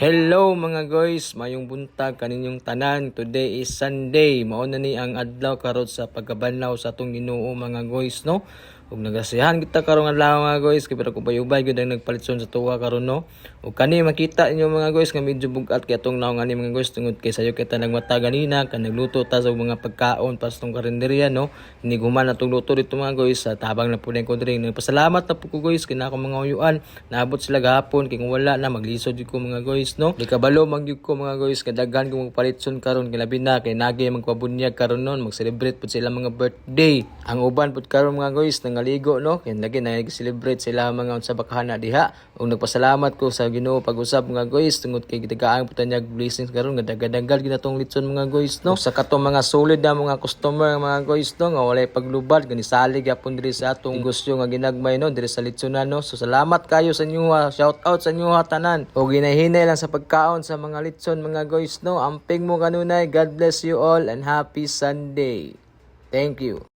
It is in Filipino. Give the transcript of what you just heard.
Hello mga guys, mayong buntag kaninyong tanan. Today is Sunday. Mao na ni ang adlaw karon sa pagkabanlaw sa atong Ginoo mga guys, no? Ug nagasihan kita karong adlaw mga guys, kay pero ubay-ubay gyud ang nagpalitson sa tuwa karon, no? Ug kani makita inyo mga guys nga medyo bugat kay atong naong ani mga guys tungod kay sayo kita nagmata ganina kan nagluto ta sa mga pagkaon pas tong karinderya, no? Ini guman atong luto dito mga guys sa tabang na pud ko diri. Nagpasalamat na po ko guys kina akong mga uyuan. Naabot sila gahapon kay kung wala na maglisod gyud ko mga guys, no? Di kabalo magyud ko mga guys kadaghan ko magpalitson karon kay labi na kay nagay magpabunyag karon non mag-celebrate pud sila mga birthday. Ang uban pud karon mga guys nangaligo, no? Kay lagi nag-celebrate sila mga unsa bakahana diha. Ug nagpasalamat ko sa Ginoo pag-usab mga guys tungod kay gitagaan pud tanyag blessings karon nga dagdag ginatong litson mga guys, no? Sa katong mga solid na mga customer mga guys, no? Nga walay paglubad gani salig gyapon diri sa atong negosyo nga ginagmay, no? Diri sa litsonan, no? So salamat kayo sa inyo, shout out sa inyo tanan. Og ginahinay lang sa pagkaon sa mga litson mga guys, no? Amping mo kanunay. God bless you all and happy Sunday. Thank you.